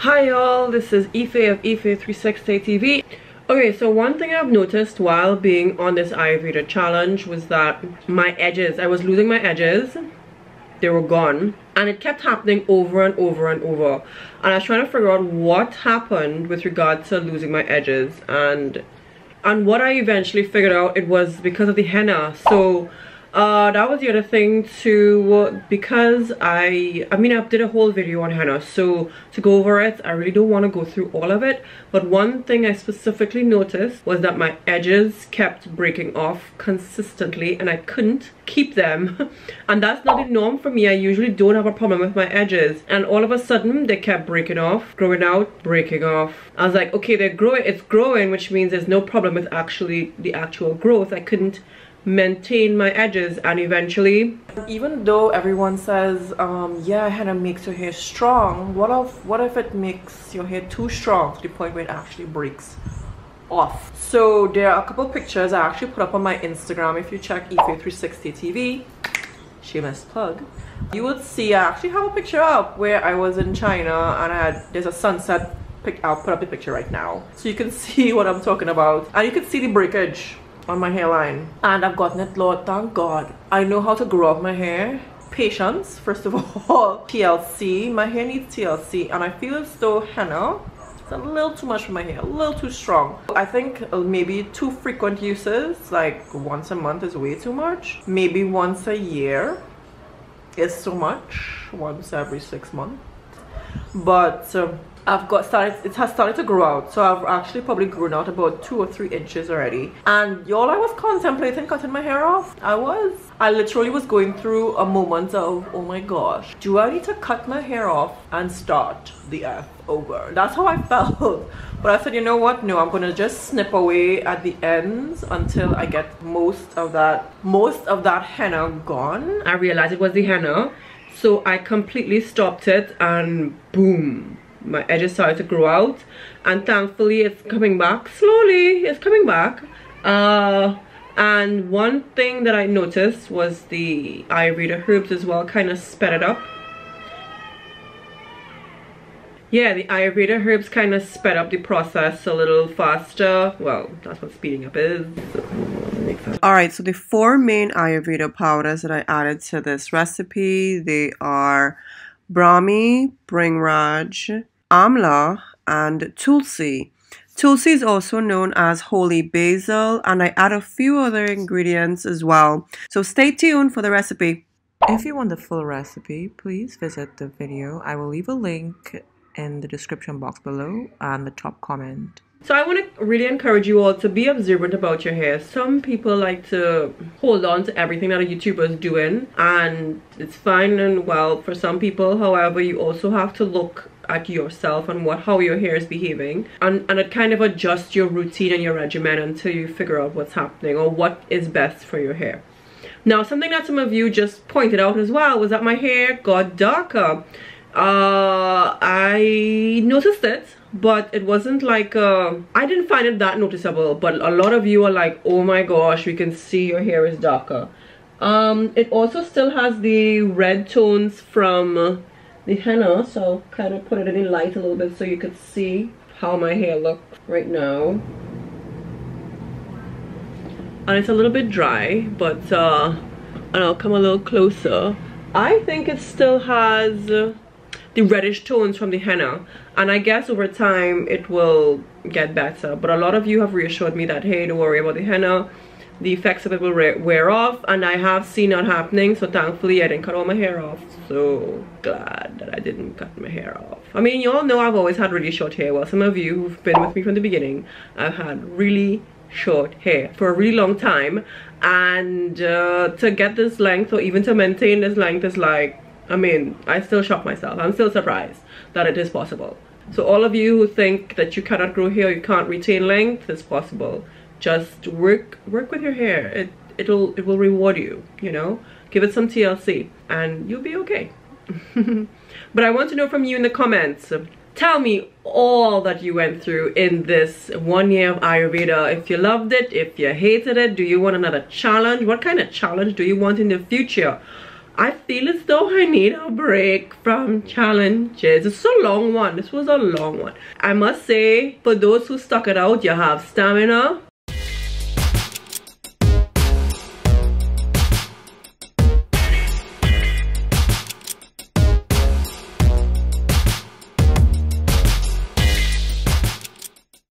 Hi y'all, this is Ife of Ife360 TV. Okay, so one thing I've noticed while being on this Ayurveda challenge was that my edges, I was losing my edges. They were gone, and it kept happening over and over and over, and I was trying to figure out what happened with regard to losing my edges, and what I eventually figured out, it was because of the henna. So that was the other thing too, because I did a whole video on henna, so to go over it, I really don't want to go through all of it, but one thing I specifically noticed was that my edges kept breaking off consistently and I couldn't keep them. And that's not the norm for me. I usually don't have a problem with my edges, and all of a sudden they kept breaking off, growing out, breaking off. I was like, okay, they're growing, it's growing, which means there's no problem with the actual growth. I couldn't maintain my edges, and eventually, even though everyone says yeah, henna makes your hair strong, what if it makes your hair too strong to the point where it actually breaks off? So there are a couple pictures I actually put up on my Instagram. If you check Ife360 TV, shameless plug, you would see I actually have a picture up where I was in China, and there's a sunset pic. I'll put up the picture right now so you can see what I'm talking about, and you can see the breakage on my hairline, and I've gotten it, Lord, thank God. I know how to grow up my hair. Patience, first of all. TLC, my hair needs TLC, and I feel as though henna is a little too much for my hair, a little too strong. I think maybe too frequent uses, like once a month is way too much. Maybe once a year is too much, once every 6 months. But it has started to grow out, so I've actually probably grown out about 2 or 3 inches already. And y'all, I was contemplating cutting my hair off. I literally was going through a moment of, oh my gosh, do I need to cut my hair off and start the earth over? That's how I felt. But I said, you know what, no, I'm gonna just snip away at the ends until I get most of that henna gone. I realized it was the henna, so I completely stopped it, and boom, my edges started to grow out, and thankfully it's coming back slowly. It's coming back. And one thing that I noticed was the Ayurveda herbs as well kind of sped it up. Yeah, the Ayurveda herbs kind of sped up the process a little faster. Well, that's what speeding up is. Alright, so the 4 main Ayurveda powders that I added to this recipe, they are Brahmi, Bringraj, Amla, and Tulsi. Tulsi is also known as holy basil, and I add a few other ingredients as well. So stay tuned for the recipe. If you want the full recipe, please visit the video. I will leave a link in the description box below and the top comment. So I want to really encourage you all to be observant about your hair. Some people like to hold on to everything that a YouTuber is doing, and it's fine and well for some people. However, you also have to look at yourself and how your hair is behaving, and kind of adjust your routine and your regimen until you figure out what's happening or what is best for your hair. Now, something that some of you just pointed out as well was that my hair got darker. I noticed it, but it wasn't like I didn't find it that noticeable, but a lot of you are like, oh my gosh, we can see your hair is darker. It also still has the red tones from the henna, so I'll kind of put it in the light a little bit so you could see how my hair looks right now. And it's a little bit dry, but and I'll come a little closer. I think it still has the reddish tones from the henna, and I guess over time it will get better. But a lot of you have reassured me that, hey, don't worry about the henna, the effects of it will wear off, and I have seen that happening. So thankfully I didn't cut all my hair off. So glad that I didn't cut my hair off. I mean, you all know I've always had really short hair. Well, some of you who've been with me from the beginning, I've had really short hair for a really long time, and to get this length, or even to maintain this length, is like, I mean, I still shock myself. I'm still surprised that it is possible. So all of you who think that you cannot grow hair, you can't retain length, it's possible. Just work with your hair. It will reward you, you know. Give it some TLC and you'll be okay. But I want to know from you in the comments. Tell me all that you went through in this 1 year of Ayurveda. If you loved it, if you hated it, do you want another challenge? What kind of challenge do you want in the future? I feel as though I need a break from challenges. It's a long one. This was a long one. I must say, for those who stuck it out, you have stamina,